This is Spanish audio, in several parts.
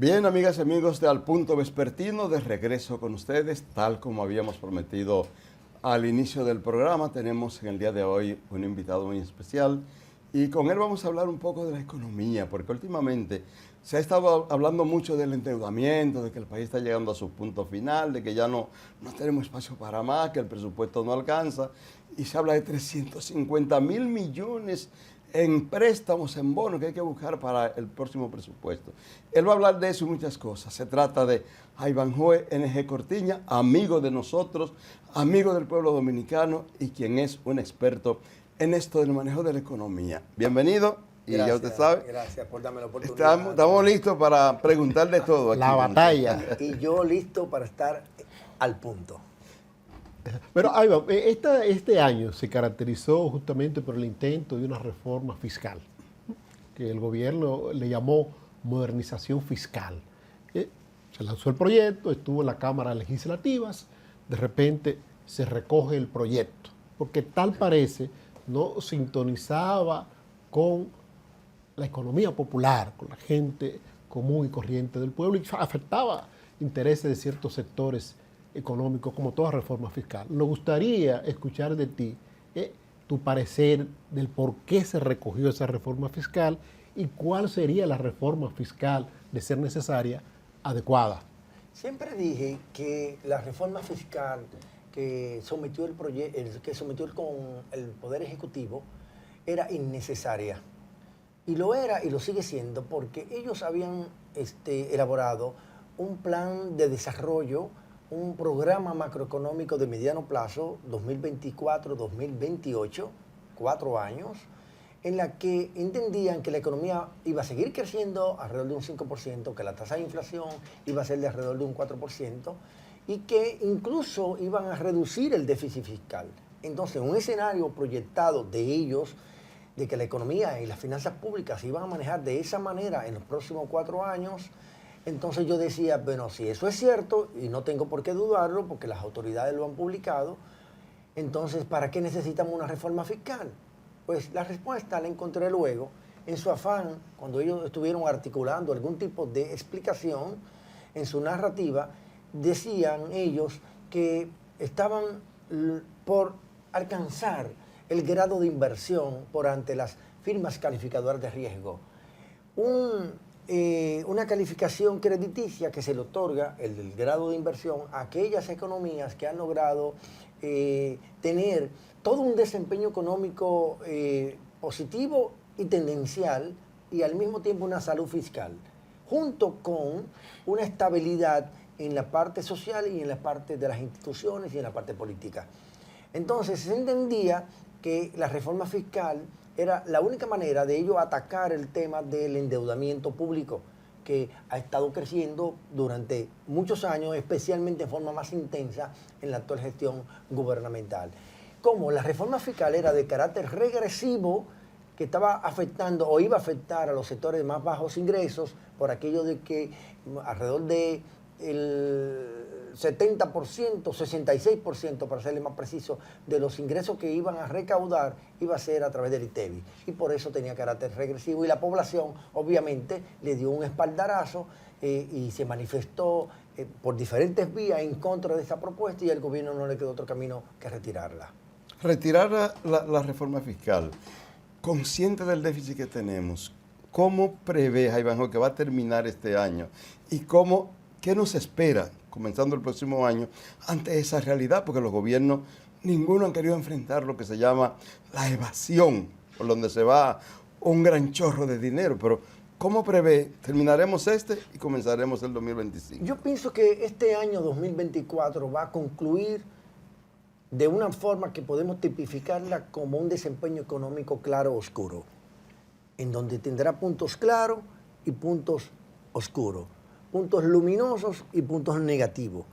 Bien, amigas y amigos de Al Punto Vespertino, de regreso con ustedes, tal como habíamos prometido al inicio del programa. Tenemos en el día de hoy un invitado muy especial y con él vamos a hablar un poco de la economía, porque últimamente se ha estado hablando mucho del endeudamiento, de que el país está llegando a su punto final, de que ya no tenemos espacio para más, que el presupuesto no alcanza, y se habla de 350.000 millones en préstamos, en bonos que hay que buscar para el próximo presupuesto. Él va a hablar de eso y muchas cosas. Se trata de Ivanhoe NG Cortiña, amigo de nosotros, amigo del pueblo dominicano y quien es un experto en esto del manejo de la economía. Bienvenido. Y gracias, ya usted sabe. Gracias por darme la oportunidad. Estamos listos para preguntar de todo aquí. La batalla. Y yo listo para estar al punto. Pero ahí va, este año se caracterizó justamente por el intento de una reforma fiscal, que el gobierno le llamó modernización fiscal. Se lanzó el proyecto, estuvo en la Cámara Legislativas, de repente se recoge el proyecto, porque tal parece no sintonizaba con la economía popular, con la gente común y corriente del pueblo y afectaba intereses de ciertos sectores económicos como toda reforma fiscal. Nos gustaría escuchar de ti tu parecer del por qué se recogió esa reforma fiscal y cuál sería la reforma fiscal, de ser necesaria, adecuada. Siempre dije que la reforma fiscal que sometió el Poder Ejecutivo era innecesaria. Y lo era y lo sigue siendo porque ellos habían elaborado un plan de desarrollo, un programa macroeconómico de mediano plazo, 2024-2028, 4 años, en la que entendían que la economía iba a seguir creciendo alrededor de un 5%, que la tasa de inflación iba a ser de alrededor de un 4% y que incluso iban a reducir el déficit fiscal. Entonces, un escenario proyectado de ellos, de que la economía y las finanzas públicas se iban a manejar de esa manera en los próximos 4 años, entonces yo decía, bueno, si eso es cierto, y no tengo por qué dudarlo, porque las autoridades lo han publicado, entonces, ¿para qué necesitamos una reforma fiscal? Pues la respuesta la encontré luego, en su afán, cuando ellos estuvieron articulando algún tipo de explicación, en su narrativa, decían ellos que estaban por alcanzar el grado de inversión por ante las firmas calificadoras de riesgo. Una calificación crediticia que se le otorga el grado de inversión a aquellas economías que han logrado tener todo un desempeño económico positivo y tendencial y al mismo tiempo una salud fiscal, junto con una estabilidad en la parte social y en la parte de las instituciones y en la parte política. Entonces se entendía que la reforma fiscal era la única manera de ello atacar el tema del endeudamiento público, que ha estado creciendo durante muchos años, especialmente en forma más intensa en la actual gestión gubernamental. Como la reforma fiscal era de carácter regresivo, que estaba afectando o iba a afectar a los sectores de más bajos ingresos, por aquello de que alrededor de el 70%, 66%, para serle más preciso, de los ingresos que iban a recaudar iba a ser a través del ITEVI. Y por eso tenía carácter regresivo. Y la población, obviamente, le dio un espaldarazo y se manifestó por diferentes vías en contra de esa propuesta y al gobierno no le quedó otro camino que retirarla. Retirar la reforma fiscal, consciente del déficit que tenemos, ¿cómo prevé, Ivanhoe, que va a terminar este año? ¿Y qué nos espera, comenzando el próximo año, ante esa realidad? Porque los gobiernos, ninguno han querido enfrentar lo que se llama la evasión, por donde se va un gran chorro de dinero. Pero, ¿cómo prevé? Terminaremos y comenzaremos el 2025. Yo pienso que este año 2024 va a concluir de una forma que podemos tipificarla como un desempeño económico claro oscuro, en donde tendrá puntos claros y puntos oscuros, puntos luminosos y puntos negativos.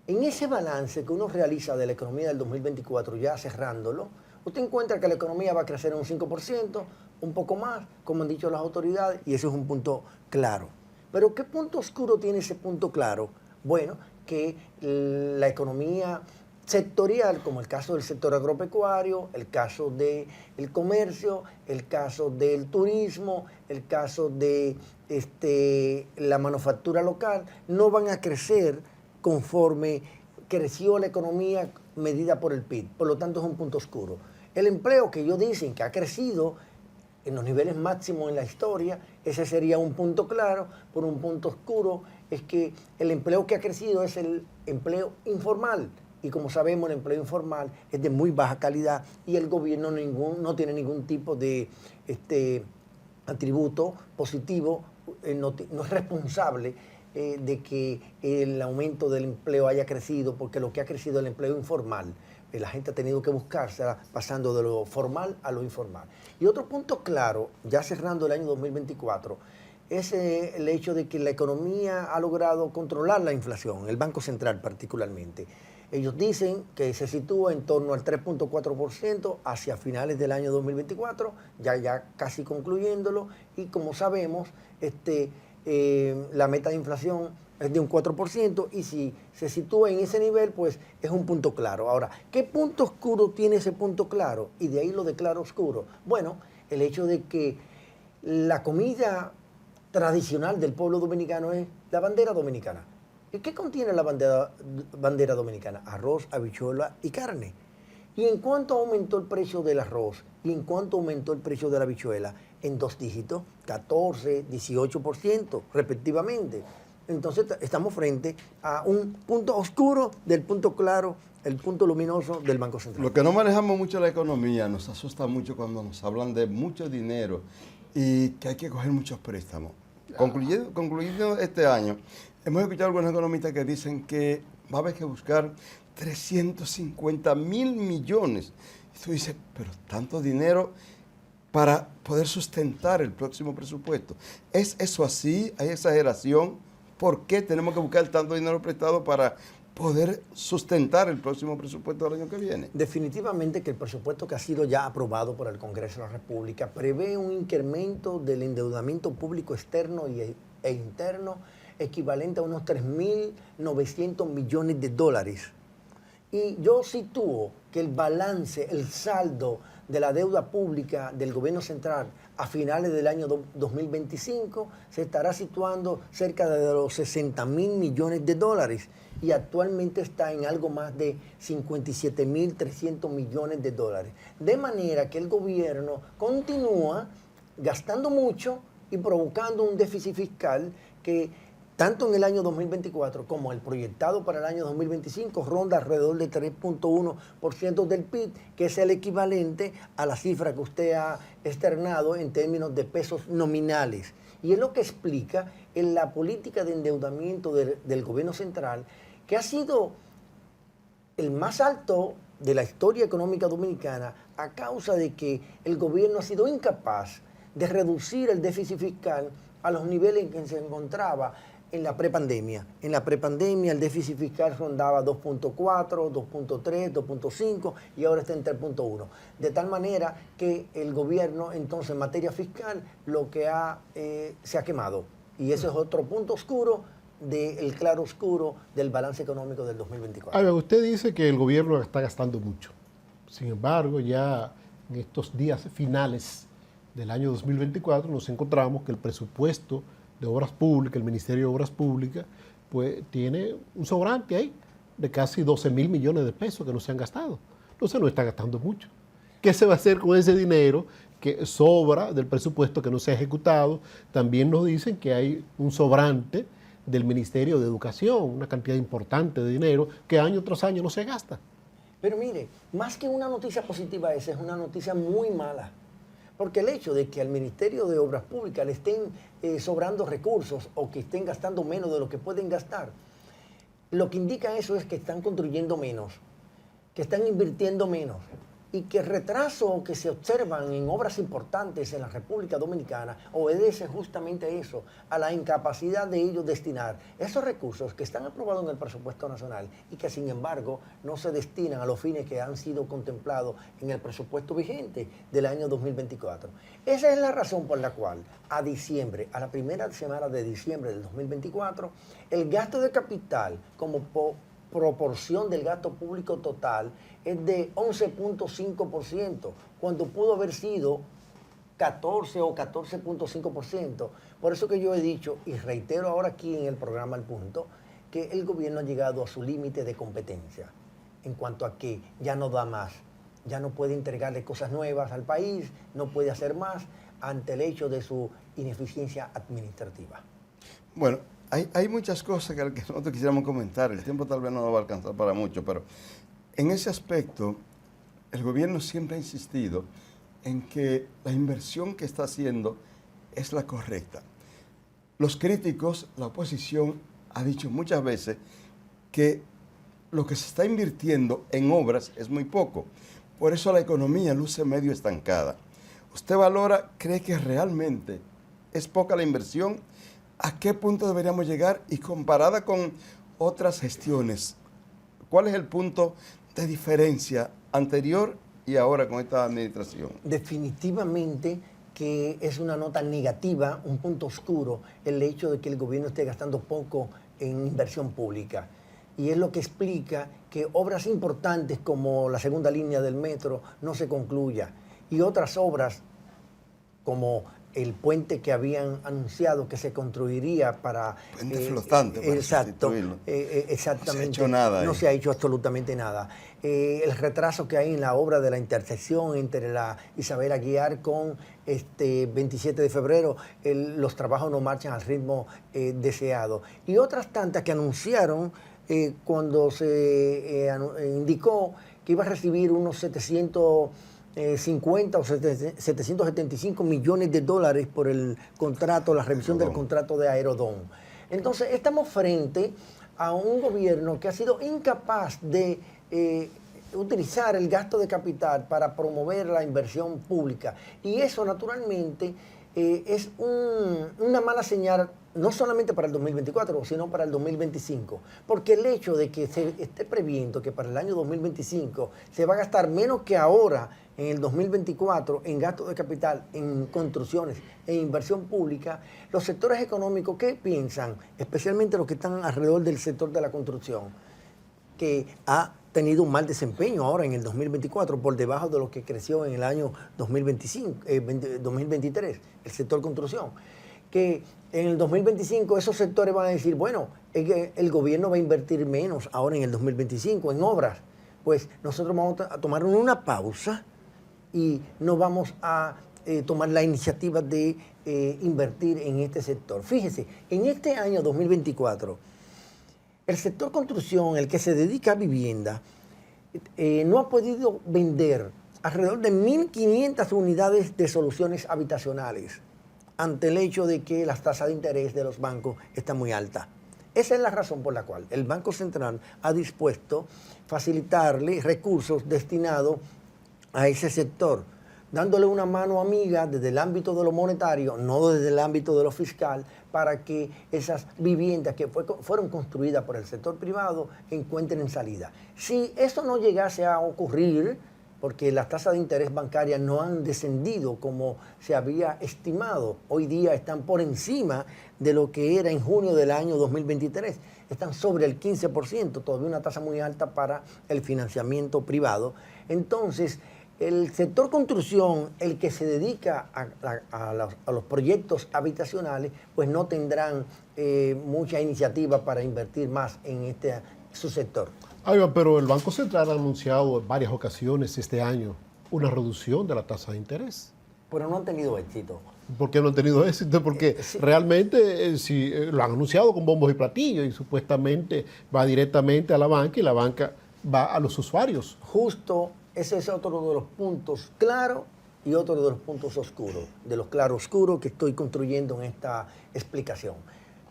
En ese balance que uno realiza de la economía del 2024, ya cerrándolo, usted encuentra que la economía va a crecer en un 5%, un poco más, como han dicho las autoridades, y ese es un punto claro. Pero ¿qué punto oscuro tiene ese punto claro? Bueno, que la economía sectorial, como el caso del sector agropecuario, el caso del comercio, el caso del turismo, el caso de la manufactura local, no van a crecer conforme creció la economía medida por el PIB. Por lo tanto, es un punto oscuro. El empleo que ellos dicen que ha crecido en los niveles máximos en la historia, ese sería un punto claro. Por un punto oscuro es que el empleo que ha crecido es el empleo informal. Y como sabemos, el empleo informal es de muy baja calidad y el gobierno no tiene ningún tipo de atributo positivo, no es responsable de que el aumento del empleo haya crecido, porque lo que ha crecido es el empleo informal. La gente ha tenido que buscársela pasando de lo formal a lo informal. Y otro punto claro, ya cerrando el año 2024, es el hecho de que la economía ha logrado controlar la inflación, el Banco Central particularmente. Ellos dicen que se sitúa en torno al 3.4% hacia finales del año 2024, ya casi concluyéndolo, y como sabemos, la meta de inflación es de un 4%, y si se sitúa en ese nivel, pues es un punto claro. Ahora, ¿qué punto oscuro tiene ese punto claro? Y de ahí lo declaro oscuro. Bueno, el hecho de que la comida tradicional del pueblo dominicano es la bandera dominicana. ¿Y qué contiene la bandera dominicana? Arroz, habichuela y carne. ¿Y en cuánto aumentó el precio del arroz? ¿Y en cuánto aumentó el precio de la habichuela? En 2 dígitos, 14, 18% respectivamente. Entonces estamos frente a un punto oscuro del punto claro, el punto luminoso del Banco Central. Lo que no manejamos mucho la economía, nos asusta mucho cuando nos hablan de mucho dinero y que hay que coger muchos préstamos. Concluyendo este año, hemos escuchado algunos economistas que dicen que va a haber que buscar 350.000 millones. Y tú dices, pero tanto dinero para poder sustentar el próximo presupuesto. ¿Es eso así? ¿Hay exageración? ¿Por qué tenemos que buscar tanto dinero prestado para poder sustentar el próximo presupuesto del año que viene? Definitivamente que el presupuesto que ha sido ya aprobado por el Congreso de la República prevé un incremento del endeudamiento público externo e interno equivalente a unos 3.900 millones de dólares. Y yo sitúo que el balance, el saldo de la deuda pública del gobierno central a finales del año 2025 se estará situando cerca de los 60.000 millones de dólares y actualmente está en algo más de 57.300 millones de dólares. De manera que el gobierno continúa gastando mucho y provocando un déficit fiscal que tanto en el año 2024 como el proyectado para el año 2025 ronda alrededor del 3.1% del PIB, que es el equivalente a la cifra que usted ha externado en términos de pesos nominales. Y es lo que explica en la política de endeudamiento del gobierno central, que ha sido el más alto de la historia económica dominicana a causa de que el gobierno ha sido incapaz de reducir el déficit fiscal a los niveles en que se encontraba en la prepandemia. En la prepandemia el déficit fiscal rondaba 2.4, 2.3, 2.5 y ahora está en 3.1. De tal manera que el gobierno entonces en materia fiscal lo que se ha quemado. Y ese es otro punto oscuro del claro oscuro del balance económico del 2024. Ver, usted dice que el gobierno está gastando mucho. Sin embargo, ya en estos días finales del año 2024 nos encontramos que el presupuesto de Obras Públicas, el Ministerio de Obras Públicas, pues tiene un sobrante ahí de casi 12.000 millones de pesos que no se han gastado. Entonces no está gastando mucho. ¿Qué se va a hacer con ese dinero que sobra del presupuesto que no se ha ejecutado? También nos dicen que hay un sobrante del Ministerio de Educación, una cantidad importante de dinero que año tras año no se gasta. Pero mire, más que una noticia positiva, esa es una noticia muy mala. Porque el hecho de que al Ministerio de Obras Públicas le estén sobrando recursos o que estén gastando menos de lo que pueden gastar, lo que indica eso es que están construyendo menos, que están invirtiendo menos y que el retraso que se observan en obras importantes en la República Dominicana obedece justamente a eso, a la incapacidad de ellos destinar esos recursos que están aprobados en el presupuesto nacional y que sin embargo no se destinan a los fines que han sido contemplados en el presupuesto vigente del año 2024. Esa es la razón por la cual a diciembre, a la primera semana de diciembre del 2024, el gasto de capital como proporción del gasto público total es de 11.5%, cuando pudo haber sido 14 o 14.5%. Por eso que yo he dicho, y reitero ahora aquí en el programa El Punto, que el gobierno ha llegado a su límite de competencia, en cuanto a que ya no da más, ya no puede entregarle cosas nuevas al país, no puede hacer más ante el hecho de su ineficiencia administrativa. Bueno, hay muchas cosas que nosotros quisiéramos comentar. El tiempo tal vez no nos va a alcanzar para mucho, pero en ese aspecto, el gobierno siempre ha insistido en que la inversión que está haciendo es la correcta. Los críticos, la oposición, ha dicho muchas veces que lo que se está invirtiendo en obras es muy poco. Por eso la economía luce medio estancada. ¿Usted valora, cree que realmente es poca la inversión? ¿A qué punto deberíamos llegar? Y comparada con otras gestiones, ¿cuál es el punto de diferencia anterior y ahora con esta administración? Definitivamente que es una nota negativa, un punto oscuro, el hecho de que el gobierno esté gastando poco en inversión pública. Y es lo que explica que obras importantes como la segunda línea del metro no se concluya. Y otras obras como el puente que habían anunciado que se construiría para... Puente flotante para sustituirlo. Exactamente. No se ha hecho nada. No se ha hecho absolutamente nada. El retraso que hay en la obra de la intersección entre la Isabel Aguiar con 27 de febrero, los trabajos no marchan al ritmo deseado. Y otras tantas que anunciaron cuando se indicó que iba a recibir unos 750 o 775 millones de dólares por el contrato, la revisión del contrato de Aerodón. Entonces, estamos frente a un gobierno que ha sido incapaz de utilizar el gasto de capital para promover la inversión pública. Y eso, naturalmente, es una mala señal, no solamente para el 2024, sino para el 2025. Porque el hecho de que se esté previendo que para el año 2025 se va a gastar menos que ahora en el 2024 en gasto de capital, en construcciones, en inversión pública, los sectores económicos, ¿qué piensan? Especialmente los que están alrededor del sector de la construcción, que ha tenido un mal desempeño ahora en el 2024, por debajo de lo que creció en el año 2023, el sector construcción. Que en el 2025 esos sectores van a decir, bueno, es que el gobierno va a invertir menos ahora en el 2025 en obras. Pues nosotros vamos a tomar una pausa y no vamos a tomar la iniciativa de invertir en este sector. Fíjese, en este año 2024, el sector construcción, el que se dedica a vivienda, no ha podido vender alrededor de 1.500 unidades de soluciones habitacionales ante el hecho de que las tasas de interés de los bancos están muy altas. Esa es la razón por la cual el Banco Central ha dispuesto facilitarle recursos destinados a ese sector, dándole una mano amiga desde el ámbito de lo monetario, no desde el ámbito de lo fiscal, para que esas viviendas que fueron construidas por el sector privado encuentren salida. Si eso no llegase a ocurrir, porque las tasas de interés bancarias no han descendido como se había estimado, hoy día están por encima de lo que era en junio del año 2023, están sobre el 15%, todavía una tasa muy alta para el financiamiento privado. Entonces, el sector construcción, el que se dedica a los proyectos habitacionales, pues no tendrán mucha iniciativa para invertir más en su sector. Pero el Banco Central ha anunciado en varias ocasiones este año una reducción de la tasa de interés. Pero no han tenido éxito. ¿Por qué no han tenido éxito? Porque sí. Realmente lo han anunciado con bombos y platillos y supuestamente va directamente a la banca y la banca va a los usuarios. Justo ese es otro de los puntos claros y otro de los puntos oscuros, de los claroscuros que estoy construyendo en esta explicación.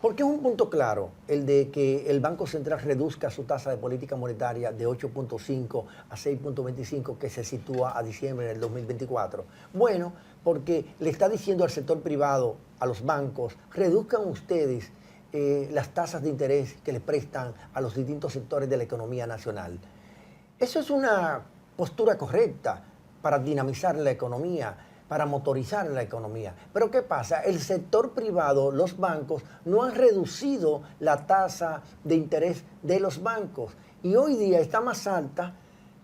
Porque es un punto claro el de que el Banco Central reduzca su tasa de política monetaria de 8.5 a 6.25 que se sitúa a diciembre del 2024. Bueno, porque le está diciendo al sector privado, a los bancos, reduzcan ustedes las tasas de interés que le prestan a los distintos sectores de la economía nacional. Eso es una postura correcta para dinamizar la economía, para motorizar la economía. Pero ¿qué pasa? El sector privado, los bancos, no han reducido la tasa de interés de los bancos. Y hoy día está más alta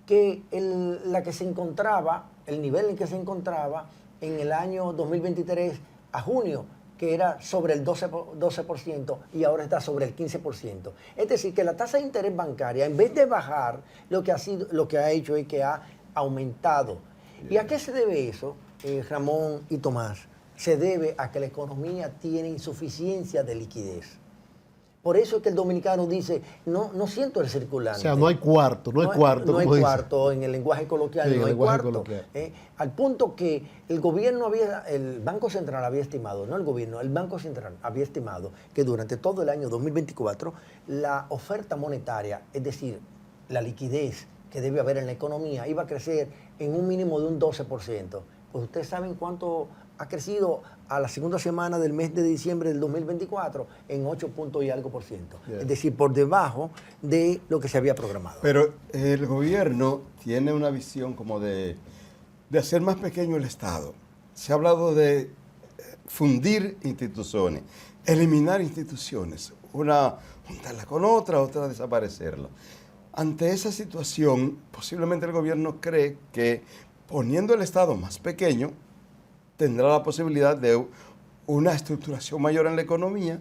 que la que se encontraba, el nivel en que se encontraba en el año 2023 a junio, que era sobre el 12% y ahora está sobre el 15%. Es decir, que la tasa de interés bancaria, en vez de bajar, lo que ha hecho es que ha aumentado. ¿Y a qué se debe eso, Ramón y Tomás? Se debe a que la economía tiene insuficiencia de liquidez. Por eso es que el dominicano dice, no siento el circulante. O sea, no hay cuarto, no hay cuarto. No hay cuarto, en el lenguaje coloquial sí, no hay cuarto. Coloquial. Al punto que el Banco Central había estimado, no el gobierno, el Banco Central había estimado que durante todo el año 2024 la oferta monetaria, es decir, la liquidez que debe haber en la economía, iba a crecer en un mínimo de un 12%. Pues ustedes saben cuánto ha crecido a la segunda semana del mes de diciembre del 2024 en 8 puntos y algo %. Yeah. Es decir, por debajo de lo que se había programado. Pero el gobierno tiene una visión como de hacer más pequeño el Estado. Se ha hablado de fundir instituciones, eliminar instituciones, una juntarla con otra desaparecerla. Ante esa situación, posiblemente el gobierno cree que poniendo el Estado más pequeño, tendrá la posibilidad de una estructuración mayor en la economía,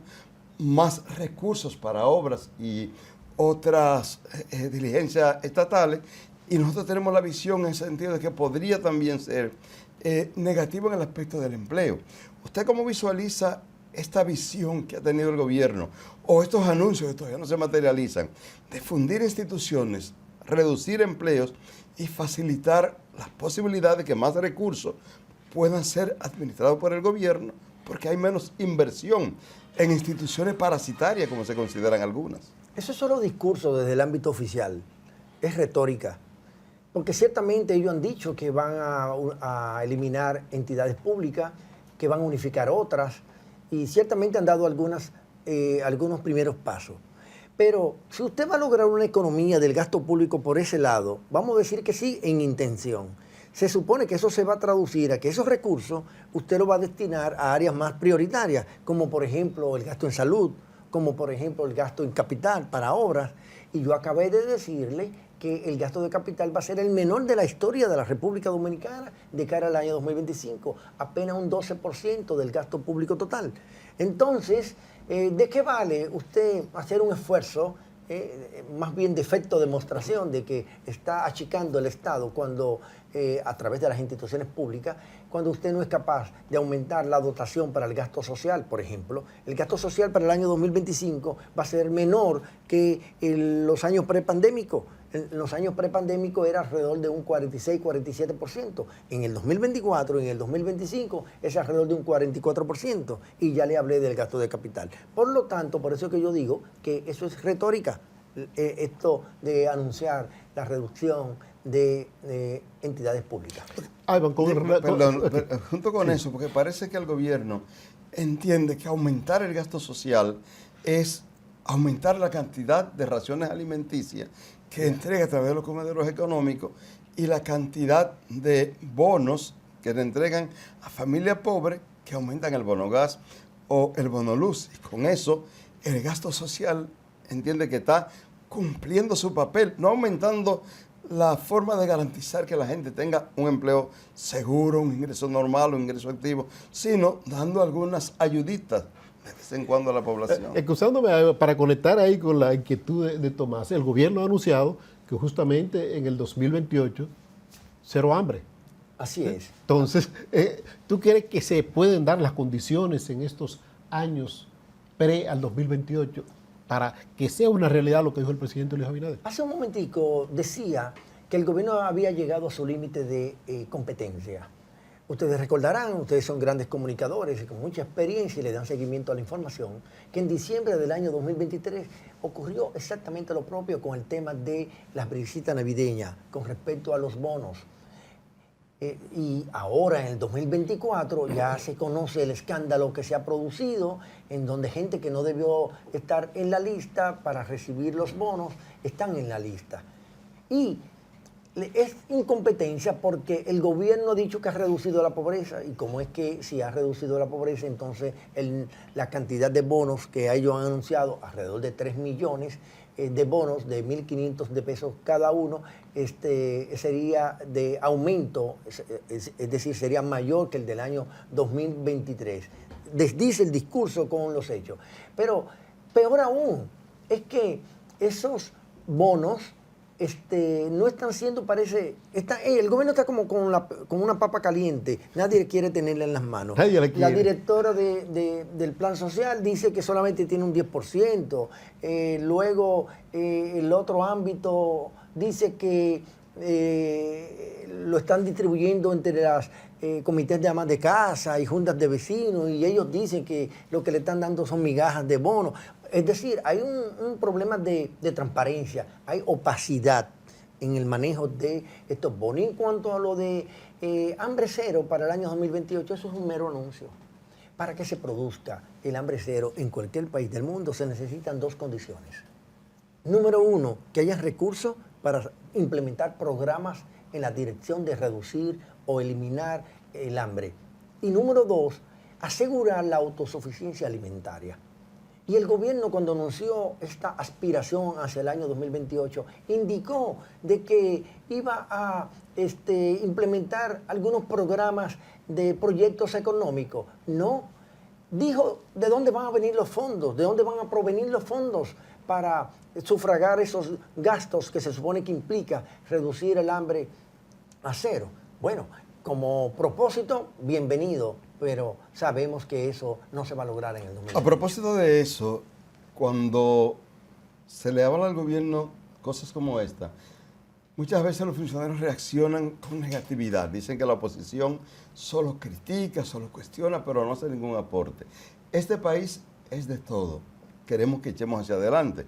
más recursos para obras y otras diligencias estatales, y nosotros tenemos la visión en el sentido de que podría también ser negativo en el aspecto del empleo. ¿Usted cómo visualiza esta visión que ha tenido el gobierno o estos anuncios que todavía no se materializan de fundir instituciones, reducir empleos y facilitar las posibilidades de que más recursos puedan ser administrados por el gobierno porque hay menos inversión en instituciones parasitarias como se consideran algunas? Eso es solo discurso desde el ámbito oficial, es retórica, porque ciertamente ellos han dicho que van a eliminar entidades públicas, que van a unificar otras, y ciertamente han dado algunos primeros pasos. Pero si usted va a lograr una economía del gasto público por ese lado, vamos a decir que sí en intención. Se supone que eso se va a traducir a que esos recursos usted los va a destinar a áreas más prioritarias, como por ejemplo el gasto en salud, como por ejemplo el gasto en capital para obras. Y yo acabé de decirle que el gasto de capital va a ser el menor de la historia de la República Dominicana de cara al año 2025, apenas un 12% del gasto público total. Entonces, ¿de qué vale usted hacer un esfuerzo, más bien de efecto demostración de que está achicando el Estado cuando a través de las instituciones públicas, cuando usted no es capaz de aumentar la dotación para el gasto social, por ejemplo? El gasto social para el año 2025 va a ser menor que en los años prepandémicos. En los años prepandémicos era alrededor de un 46-47%. En el 2024 y en el 2025 es alrededor de un 44%. Y ya le hablé del gasto de capital. Por lo tanto, por eso es que yo digo que eso es retórica, esto de anunciar la reducción de entidades públicas. Junto con eso, porque parece que el gobierno entiende que aumentar el gasto social es aumentar la cantidad de raciones alimenticias que entrega a través de los comederos económicos y la cantidad de bonos que le entregan a familias pobres que aumentan el bono gas o el bono luz. Y con eso el gasto social entiende que está cumpliendo su papel, no aumentando la forma de garantizar que la gente tenga un empleo seguro, un ingreso normal, un ingreso activo, sino dando algunas ayuditas de vez en cuando a la población. Excusándome para conectar ahí con la inquietud de Tomás, el gobierno ha anunciado que justamente en el 2028 cero hambre. Así es. Entonces, ¿tú crees que se pueden dar las condiciones en estos años pre al 2028 para que sea una realidad lo que dijo el presidente Luis Abinader? Hace un momentico decía que el gobierno había llegado a su límite de competencia. Ustedes recordarán, ustedes son grandes comunicadores y con mucha experiencia y le dan seguimiento a la información, que en diciembre del año 2023 ocurrió exactamente lo propio con el tema de las visitas navideñas con respecto a los bonos. Y ahora en el 2024 ya se conoce el escándalo que se ha producido en donde gente que no debió estar en la lista para recibir los bonos están en la lista. Y es incompetencia porque el gobierno ha dicho que ha reducido la pobreza, y como es que si ha reducido la pobreza, entonces la cantidad de bonos que ellos han anunciado, alrededor de 3 millones de bonos de 1.500 de pesos cada uno, sería de aumento, es decir, sería mayor que el del año 2023. Desdice el discurso con los hechos. Pero peor aún, es que esos bonos no están siendo, el gobierno está como con una papa caliente, nadie quiere tenerla en las manos. Nadie la quiere. La directora del plan social dice que solamente tiene un 10%, luego el otro ámbito dice que lo están distribuyendo entre las comités de amas de casa y juntas de vecinos, y ellos dicen que lo que le están dando son migajas de bonos. Es decir, hay un problema de transparencia, hay opacidad en el manejo de estos bonos. En cuanto a lo de hambre cero para el año 2028, eso es un mero anuncio. Para que se produzca el hambre cero en cualquier país del mundo se necesitan 2 condiciones. Número 1, que haya recursos para implementar programas en la dirección de reducir o eliminar el hambre. Y número 2, asegurar la autosuficiencia alimentaria. Y el gobierno, cuando anunció esta aspiración hacia el año 2028, indicó de que iba a implementar algunos programas de proyectos económicos. No, dijo de dónde van a venir los fondos, de dónde van a provenir los fondos para sufragar esos gastos que se supone que implica reducir el hambre a cero. Bueno, como propósito, bienvenido, pero sabemos que eso no se va a lograr en el 2020. A propósito de eso, cuando se le habla al gobierno cosas como esta, muchas veces los funcionarios reaccionan con negatividad. Dicen que la oposición solo critica, solo cuestiona, pero no hace ningún aporte. Este país es de todo. Queremos que echemos hacia adelante.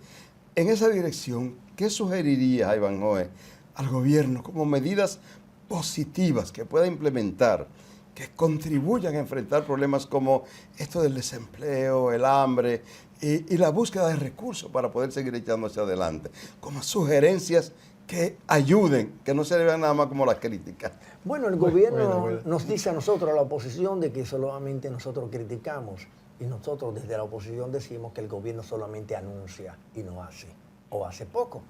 En esa dirección, ¿qué sugeriría Ivanhoe al gobierno como medidas positivas que pueda implementar, que contribuyan a enfrentar problemas como esto del desempleo, el hambre y la búsqueda de recursos para poder seguir echando hacia adelante? Como sugerencias que ayuden, que no se vean nada más como la crítica. Bueno, el gobierno nos dice a nosotros, a la oposición, de que solamente nosotros criticamos, y nosotros desde la oposición decimos que el gobierno solamente anuncia y no hace, o hace poco.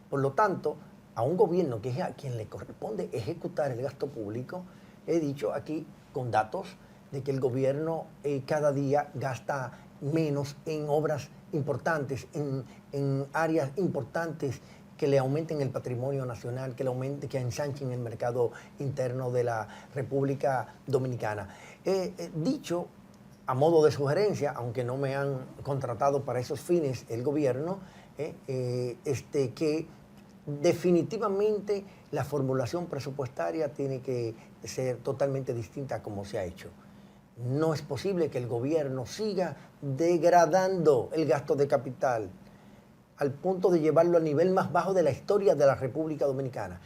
Por lo tanto, a un gobierno que es a quien le corresponde ejecutar el gasto público, he dicho aquí con datos de que el gobierno cada día gasta menos en obras importantes, en áreas importantes que le aumenten el patrimonio nacional, que ensanchen el mercado interno de la República Dominicana. Dicho a modo de sugerencia, aunque no me han contratado para esos fines el gobierno, que definitivamente la formulación presupuestaria tiene que ser totalmente distinta a como se ha hecho. No es posible que el gobierno siga degradando el gasto de capital al punto de llevarlo al nivel más bajo de la historia de la República Dominicana.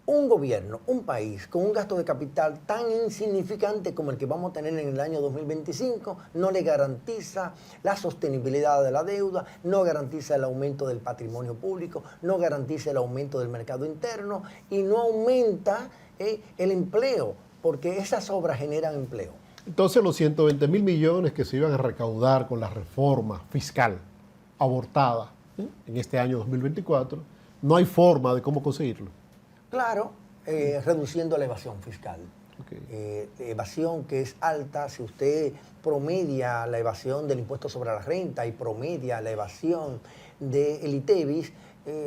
Un gobierno, un país con un gasto de capital tan insignificante como el que vamos a tener en el año 2025 no le garantiza la sostenibilidad de la deuda, no garantiza el aumento del patrimonio público, no garantiza el aumento del mercado interno y no aumenta el empleo, porque esas obras generan empleo. Entonces los 120.000 millones que se iban a recaudar con la reforma fiscal abortada en este año 2024, no hay forma de cómo conseguirlo. Claro, reduciendo la evasión fiscal. Okay. Evasión que es alta, si usted promedia la evasión del impuesto sobre la renta y promedia la evasión del ITEVIS,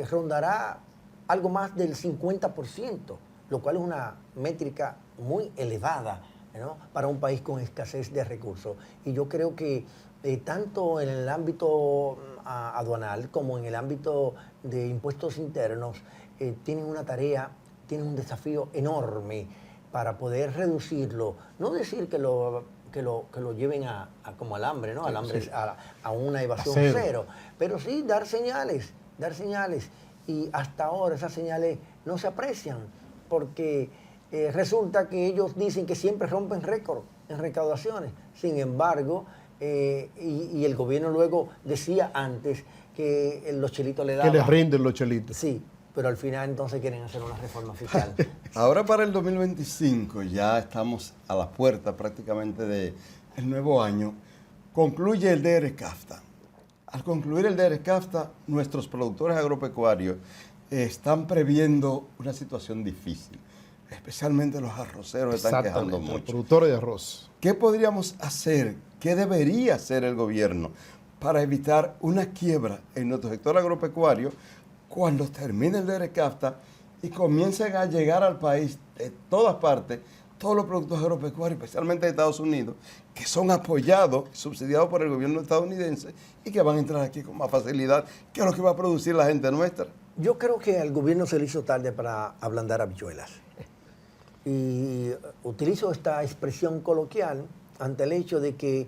rondará algo más del 50%, lo cual es una métrica muy elevada, ¿no?, para un país con escasez de recursos. Y yo creo que tanto en el ámbito aduanal como en el ámbito de impuestos internos, tienen una tarea, tienen un desafío enorme para poder reducirlo. No decir que lo lleven como al hambre, ¿no? Al hambre, sí. a una evasión cero, pero sí dar señales. Y hasta ahora esas señales no se aprecian, porque resulta que ellos dicen que siempre rompen récord en recaudaciones. Sin embargo, y el gobierno luego decía antes que los chelitos le daban... Que les rinden los chelitos. Sí, pero al final entonces quieren hacer una reforma fiscal. Ahora para el 2025 ya estamos a la puerta prácticamente del nuevo año. Concluye el DR-CAFTA. Al concluir el DR-CAFTA, nuestros productores agropecuarios están previendo una situación difícil. Especialmente los arroceros están quejando mucho. Los productores de arroz. ¿Qué podríamos hacer? ¿Qué debería hacer el gobierno para evitar una quiebra en nuestro sector agropecuario cuando termine el DR-CAFTA y comiencen a llegar al país de todas partes todos los productos agropecuarios, especialmente de Estados Unidos, que son apoyados, subsidiados por el gobierno estadounidense y que van a entrar aquí con más facilidad, que es lo que va a producir la gente nuestra? Yo creo que al gobierno se le hizo tarde para ablandar habichuelas. Y utilizo esta expresión coloquial ante el hecho de que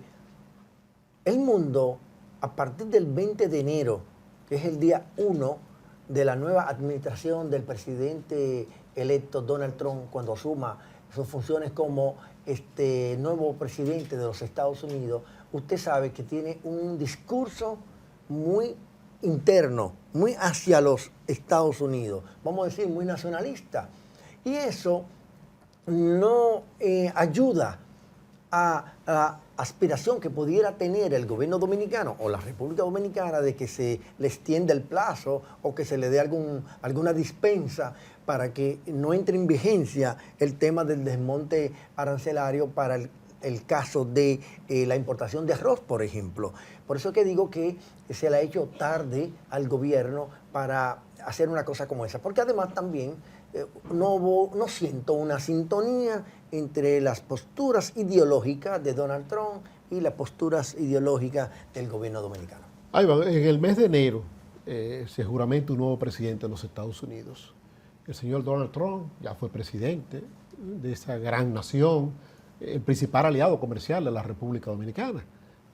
el mundo, a partir del 20 de enero, que es el día 1 de la nueva administración del presidente electo Donald Trump, cuando asuma sus funciones como nuevo presidente de los Estados Unidos, usted sabe que tiene un discurso muy interno, muy hacia los Estados Unidos, vamos a decir muy nacionalista. Y eso no ayuda a la aspiración que pudiera tener el gobierno dominicano o la República Dominicana de que se le extienda el plazo o que se le dé alguna dispensa para que no entre en vigencia el tema del desmonte arancelario para el caso de la importación de arroz, por ejemplo. Por eso es que digo que se le ha hecho tarde al gobierno para hacer una cosa como esa, porque además también no siento una sintonía entre las posturas ideológicas de Donald Trump y las posturas ideológicas del gobierno dominicano. Ahí va, en el mes de enero se juramenta un nuevo presidente de los Estados Unidos. El señor Donald Trump ya fue presidente de esa gran nación, el principal aliado comercial de la República Dominicana.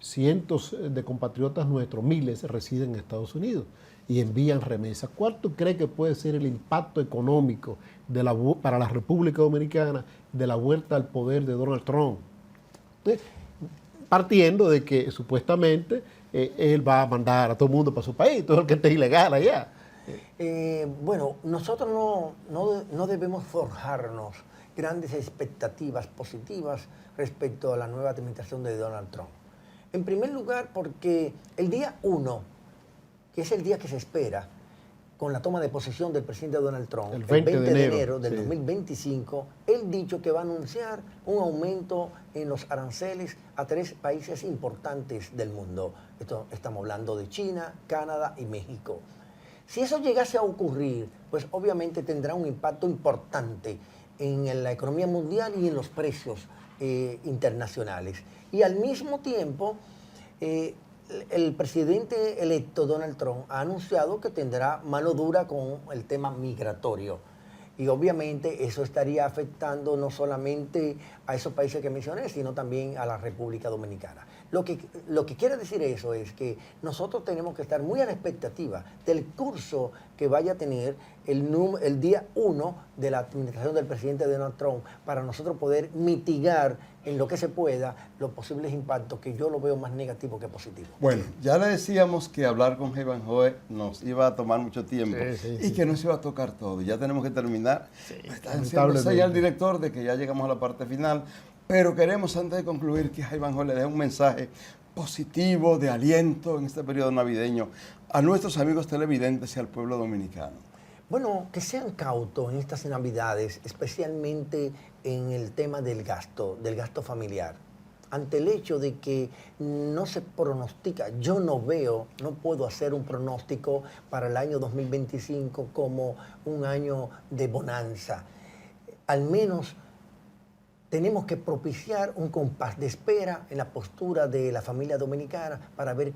Cientos de compatriotas nuestros, miles, residen en Estados Unidos y envían remesas. ¿Cuál tú crees que puede ser el impacto económico para la República Dominicana de la vuelta al poder de Donald Trump? Entonces, partiendo de que supuestamente él va a mandar a todo el mundo para su país, todo el que esté ilegal allá. Bueno, nosotros no debemos forjarnos grandes expectativas positivas respecto a la nueva administración de Donald Trump. En primer lugar, porque el día 1, que es el día que se espera, con la toma de posesión del presidente Donald Trump, el 20 de enero del 2025, él dicho que va a anunciar un aumento en los aranceles a 3 países importantes del mundo. Estamos hablando de China, Canadá y México. Si eso llegase a ocurrir, pues obviamente tendrá un impacto importante en la economía mundial y en los precios internacionales. Y al mismo tiempo, el presidente electo Donald Trump ha anunciado que tendrá mano dura con el tema migratorio. Y obviamente eso estaría afectando no solamente a esos países que mencioné, sino también a la República Dominicana. Lo que quiere decir eso es que nosotros tenemos que estar muy a la expectativa del curso que vaya a tener el día 1 de la administración del presidente Donald Trump para nosotros poder mitigar en lo que se pueda los posibles impactos, que yo lo veo más negativo que positivo. Bueno, ya le decíamos que hablar con Ivanhoe nos iba a tomar mucho tiempo y que nos iba a tocar todo. Ya tenemos que terminar. Está diciendo ya el director de que ya llegamos a la parte final. Pero queremos, antes de concluir, que Ivanhoe le dé un mensaje positivo, de aliento en este periodo navideño a nuestros amigos televidentes y al pueblo dominicano. Bueno, que sean cautos en estas Navidades, especialmente en el tema del gasto familiar. Ante el hecho de que no se pronostica, yo no puedo hacer un pronóstico para el año 2025 como un año de bonanza. Al menos tenemos que propiciar un compás de espera en la postura de la familia dominicana para ver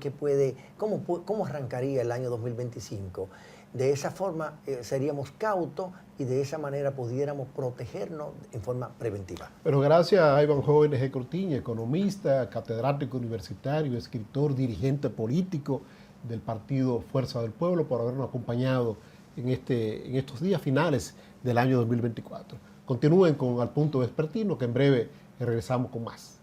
cómo arrancaría el año 2025. De esa forma seríamos cautos y de esa manera pudiéramos protegernos en forma preventiva. Pero gracias a Ivanhoe N.G. Cortiña, economista, catedrático universitario, escritor, dirigente político del partido Fuerza del Pueblo, por habernos acompañado en estos días finales del año 2024. Continúen con Al Punto Vespertino, que en breve regresamos con más.